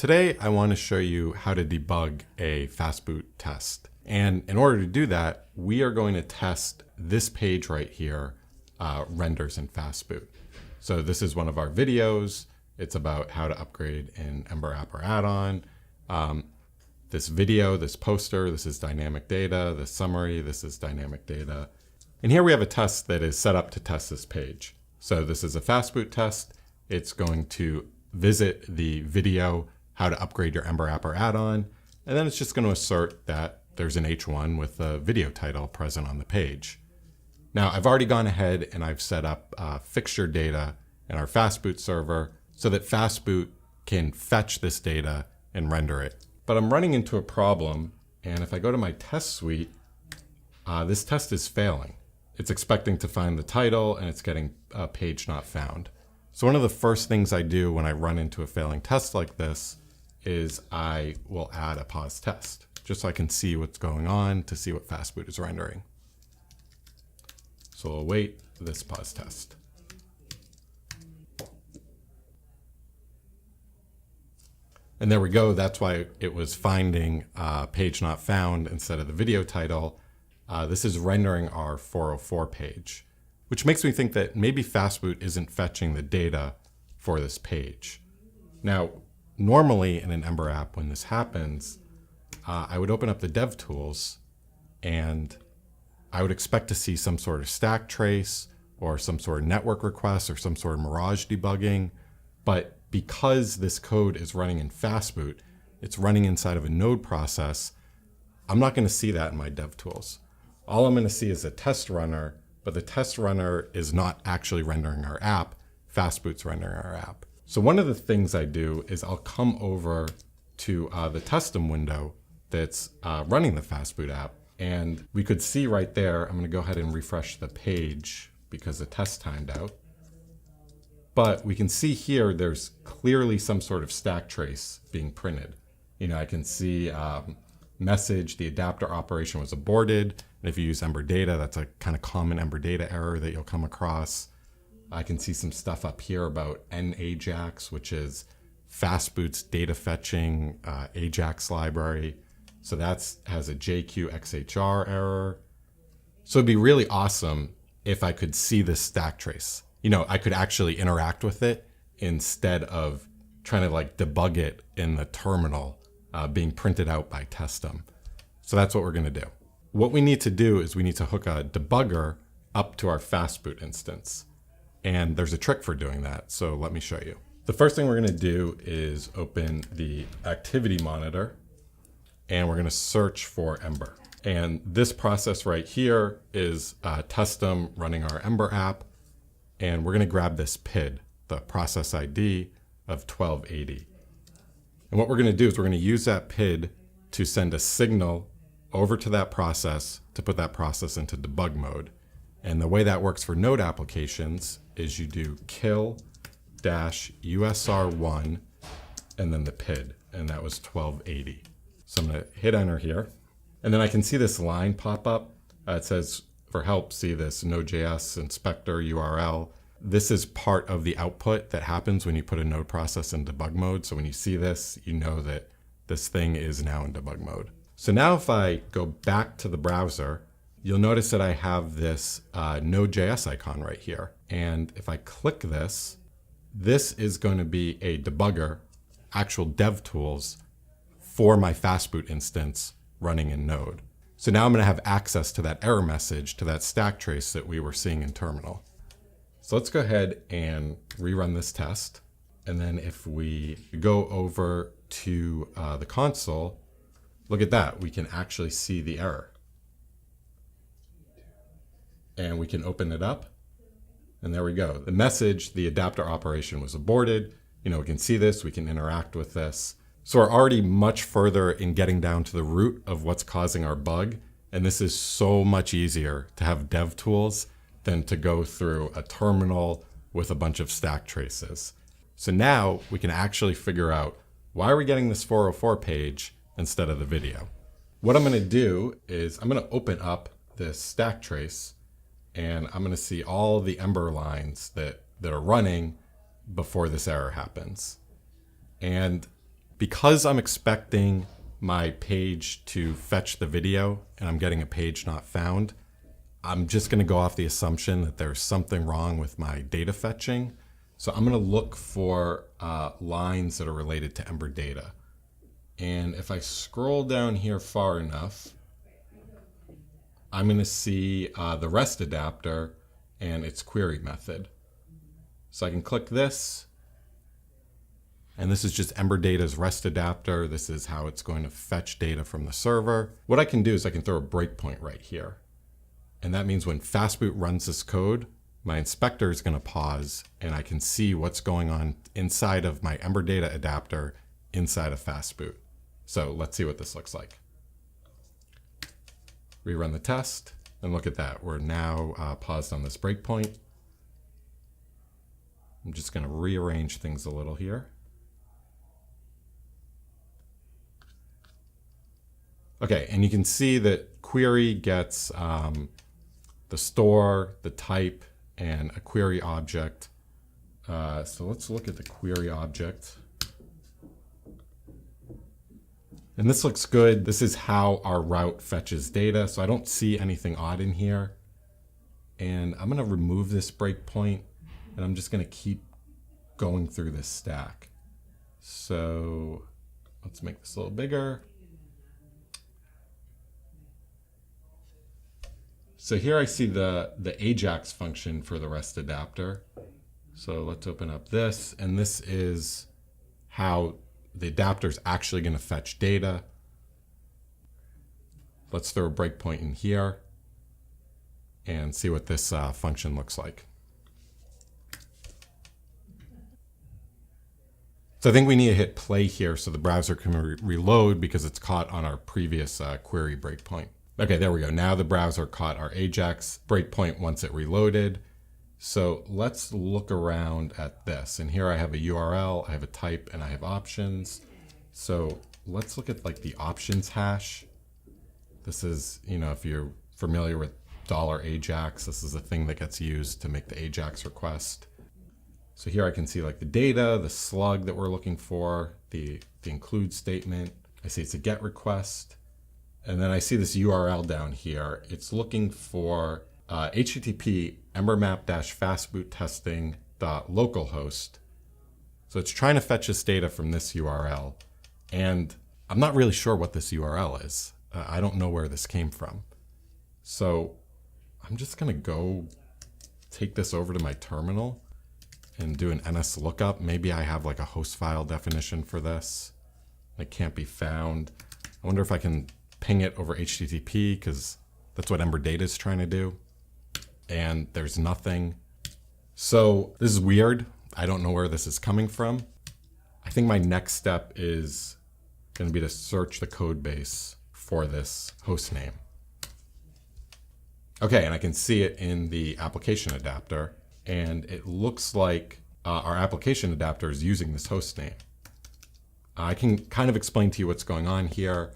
Today, I want to show you how to debug a Fastboot test. And in order to do that, we are going to test this page right here, renders in Fastboot. So this is one of our videos. It's about how to upgrade an Ember app or add-on. This video, this poster, this is dynamic data. This summary, this is dynamic data. And here we have a test that is set up to test this page. So this is a Fastboot test. It's going to visit the video, how to upgrade your Ember app or add-on, and then it's just going to assert that there's an H1 with a video title present on the page. Now, I've already gone ahead and I've set up fixture data in our Fastboot server so that Fastboot can fetch this data and render it. But I'm running into a problem, and if I go to my test suite, this test is failing. It's expecting to find the title and it's getting a page not found. So one of the first things I do when I run into a failing test like this is I will add a pause test, just so I can see what's going on to see what Fastboot is rendering. So we'll await this pause test. And there we go. That's why it was finding page not found instead of the video title. This is rendering our 404 page, which makes me think that maybe Fastboot isn't fetching the data for this page. Now, normally in an Ember app, when this happens, I would open up the dev tools and I would expect to see some sort of stack trace or some sort of network request or some sort of Mirage debugging. But because this code is running in Fastboot, it's running inside of a node process, I'm not going to see that in my dev tools. All I'm going to see is a test runner, but the test runner is not actually rendering our app. Fastboot's rendering our app. So one of the things I do is I'll come over to the custom window that's running the Fastboot app. And we could see right there, I'm going to go ahead and refresh the page because the test timed out. But we can see here, there's clearly some sort of stack trace being printed. You know, I can see message, the adapter operation was aborted. And if you use Ember data, that's a kind of common Ember data error that you'll come across. I can see some stuff up here about Ajax, which is Fastboot's data fetching Ajax library. So that has a JQXHR error. So it'd be really awesome if I could see this stack trace. You know, I could actually interact with it instead of trying to like debug it in the terminal being printed out by Testum. So that's what we're going to do. What we need to do is we need to hook a debugger up to our Fastboot instance. And there's a trick for doing that. So let me show you. The first thing we're going to do is open the activity monitor and we're going to search for Ember. And this process right here is Testum running our Ember app. And we're going to grab this PID, the process ID of 1280. And what we're going to do is we're going to use that PID to send a signal over to that process to put that process into debug mode. And the way that works for node applications is you do kill-usr1 and then the PID, and that was 1280. So I'm going to hit enter here. And then I can see this line pop up. It says, for help, see this Node.js inspector URL. This is part of the output that happens when you put a node process in debug mode. So when you see this, you know that this thing is now in debug mode. So now if I go back to the browser, you'll notice that I have this Node.js icon right here. And if I click this, this is going to be a debugger, actual dev tools for my Fastboot instance running in Node. So now I'm going to have access to that error message, to that stack trace that we were seeing in terminal. So let's go ahead and rerun this test. And then if we go over to the console, look at that. We can actually see the error. And we can open it up. And there we go. The message, the adapter operation was aborted. You know, we can see this. We can interact with this. So we're already much further in getting down to the root of what's causing our bug. And this is so much easier to have dev tools than to go through a terminal with a bunch of stack traces. So now we can actually figure out why are we getting this 404 page instead of the video. What I'm going to do is I'm going to open up this stack trace and I'm going to see all the Ember lines that are running before this error happens. And because I'm expecting my page to fetch the video and I'm getting a page not found, I'm just going to go off the assumption that there's something wrong with my data fetching. So I'm going to look for lines that are related to Ember data. And if I scroll down here far enough, I'm going to see the REST adapter and its query method. So I can click this, and this is just Ember Data's REST adapter. This is how it's going to fetch data from the server. What I can do is I can throw a breakpoint right here. And that means when Fastboot runs this code, my inspector is going to pause and I can see what's going on inside of my Ember Data adapter inside of Fastboot. So let's see what this looks like. Rerun the test, and look at that. We're now paused on this breakpoint. I'm just going to rearrange things a little here. Okay, and you can see that query gets the store, the type, and a query object. So let's look at the query object. And this looks good. This is how our route fetches data. So I don't see anything odd in here. And I'm going to remove this breakpoint, and I'm just going to keep going through this stack. So let's make this a little bigger. So here I see the Ajax function for the REST adapter. So let's open up this, and this is how the adapter is actually going to fetch data. Let's throw a breakpoint in here and see what this function looks like. So I think we need to hit play here so the browser can reload because it's caught on our previous query breakpoint. Okay, there we go. Now the browser caught our Ajax breakpoint once it reloaded. So let's look around at this. And here I have a URL, I have a type, and I have options. So let's look at like the options hash. This is, if you're familiar with $Ajax, this is a thing that gets used to make the Ajax request. So here I can see like the data, the slug that we're looking for, the include statement. I see it's a GET request. And then I see this URL down here. It's looking for HTTP ember-map-fastboottesting.localhost. So it's trying to fetch this data from this URL. And I'm not really sure what this URL is. I don't know where this came from. So I'm just going to go take this over to my terminal and do an Nslookup. Maybe I have like a host file definition for this. It can't be found. I wonder if I can ping it over HTTP because that's what Ember Data is trying to do. And there's nothing. So this is weird. I don't know where this is coming from. I think my next step is going to be to search the code base for this host name. Okay, and I can see it in the application adapter. And it looks like our application adapter is using this host name. I can kind of explain to you what's going on here.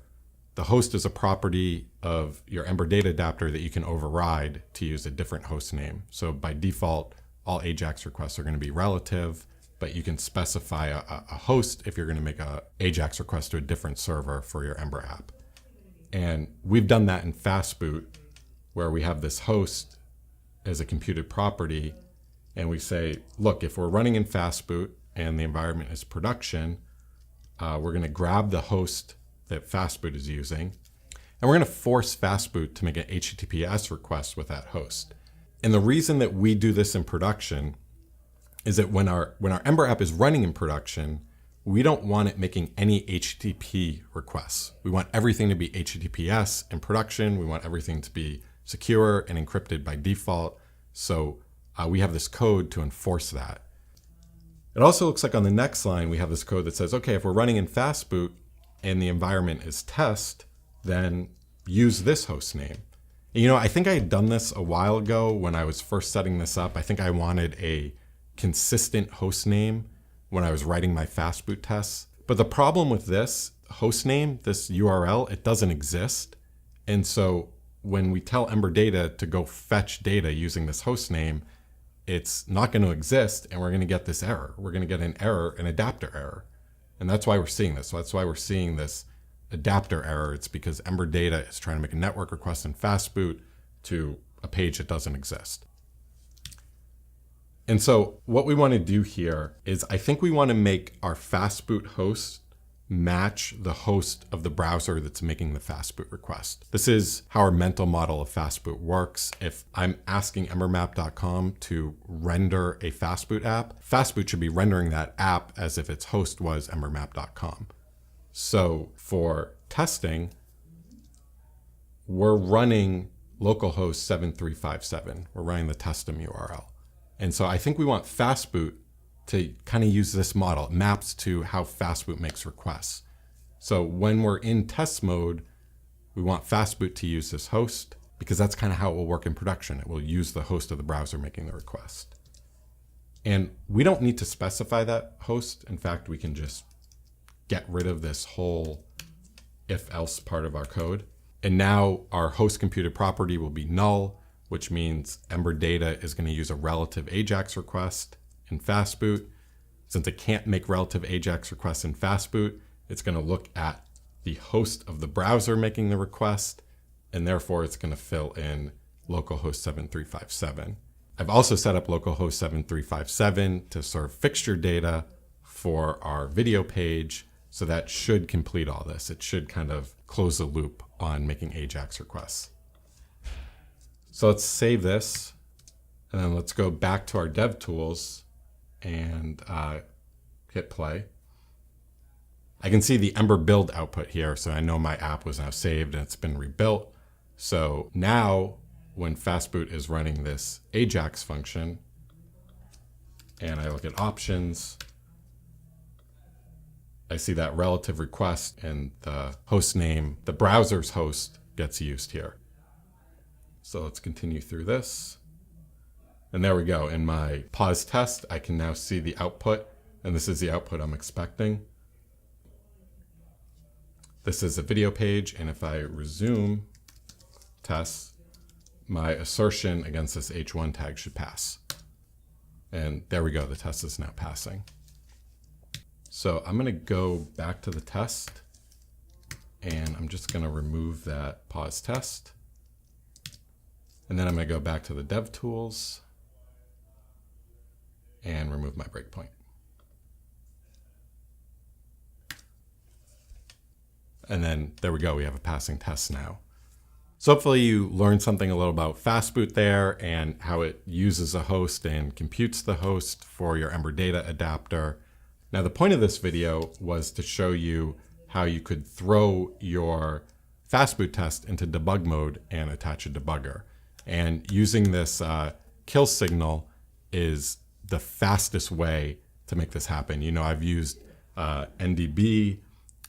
The host is a property of your Ember Data adapter that you can override to use a different host name. So by default, all Ajax requests are going to be relative, but you can specify a host if you're going to make a Ajax request to a different server for your Ember app. And we've done that in Fastboot, where we have this host as a computed property, and we say, look, if we're running in Fastboot and the environment is production, we're going to grab the host that Fastboot is using, and we're going to force Fastboot to make an HTTPS request with that host. And the reason that we do this in production is that when our Ember app is running in production, we don't want it making any HTTP requests. We want everything to be HTTPS in production. We want everything to be secure and encrypted by default. So we have this code to enforce that. It also looks like on the next line, we have this code that says, okay, if we're running in Fastboot and the environment is test, then use this host name. And, I think I had done this a while ago when I was first setting this up. I think I wanted a consistent host name when I was writing my Fastboot tests. But the problem with this host name, this URL, it doesn't exist. And so when we tell Ember Data to go fetch data using this host name, it's not going to exist, and we're going to get this error. We're going to get an error, an adapter error. And that's why we're seeing this. So that's why we're seeing this adapter error. It's because Ember Data is trying to make a network request in Fastboot to a page that doesn't exist. And so what we want to do here is I think we want to make our Fastboot host match the host of the browser that's making the Fastboot request. This is how our mental model of Fastboot works. If I'm asking embermap.com to render a Fastboot app, Fastboot should be rendering that app as if its host was embermap.com. So for testing, we're running localhost 7357. We're running the testim URL. And so I think we want Fastboot to kind of use this model. It maps to how Fastboot makes requests. So when we're in test mode, we want Fastboot to use this host because that's kind of how it will work in production. It will use the host of the browser making the request. And we don't need to specify that host. In fact, we can just get rid of this whole if-else part of our code. And now our host computed property will be null, which means Ember Data is going to use a relative Ajax request in Fastboot. Since it can't make relative Ajax requests in Fastboot, it's going to look at the host of the browser making the request, and therefore it's going to fill in localhost 7357. I've also set up localhost 7357 to serve fixture data for our video page, so that should complete all this. It should kind of close the loop on making Ajax requests. So let's save this, and then let's go back to our dev tools and hit play. I can see the Ember build output here, so I know my app was now saved and it's been rebuilt. So now when Fastboot is running this Ajax function, and I look at options, I see that relative request and the host name, the browser's host, gets used here. So let's continue through this. And there we go. In my pause test, I can now see the output, and this is the output I'm expecting. This is a video page, and if I resume tests, my assertion against this h1 tag should pass. And there we go. The test is now passing. So I'm going to go back to the test, and I'm just going to remove that pause test. And then I'm going to go back to the dev tools and remove my breakpoint. And then there we go. We have a passing test now. So hopefully you learned something a little about Fastboot there and how it uses a host and computes the host for your Ember Data adapter. Now the point of this video was to show you how you could throw your Fastboot test into debug mode and attach a debugger. And using this kill signal is the fastest way to make this happen. You know, I've used NDB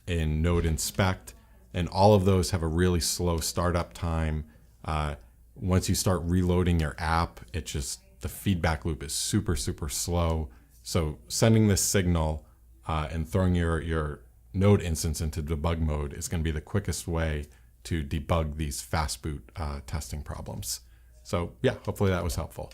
in Node Inspect, and all of those have a really slow startup time. Once you start reloading your app, the feedback loop is super, super slow. So sending this signal and throwing your Node instance into debug mode is going to be the quickest way to debug these Fastboot testing problems. So yeah, hopefully that was helpful.